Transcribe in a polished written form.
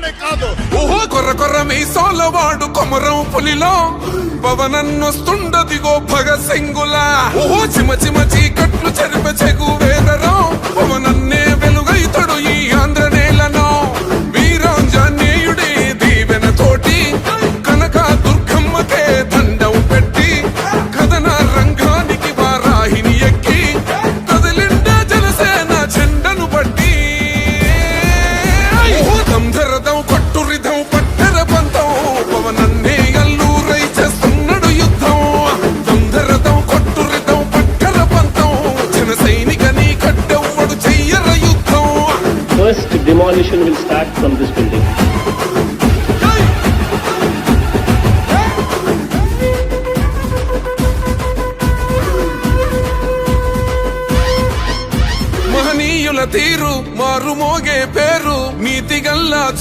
తెలంగాణనే కాదు. ఓహో కొర్ర కొర్ర మీ సోలవాడు కొమరం పులిలో పవనన్నొస్తుండదిగో భగత్ సింగులా. ఓహో చిమ చిమ చీకట్లు చెరిప చెగు వేదరో పవనన్నే వెలుగైతడు ఈ ఆంధ్ర నేలను. వీరాంజనేయుడి దీవెన తోటి కనక దుర్గమ్మకే దండం పెట్టి కథన రంగానికి వారాహిని ఎక్కి కదిలిండ జనసేన జెండను బట్టి. దంధరదం కొట్టురిదం పట్టర పంతం పవనన్నే అల్లూరై చేస్తున్నాడు యుద్ధం. దంధరదం కొట్టురిదం పట్టర పంతం జన సైనిక నీ కట్టెవ్వడు చెయ్యర యుద్ధం. First demolition will start from this building. మహనీయుల తీరు మారు మోగే పేరు నీతిగల్లా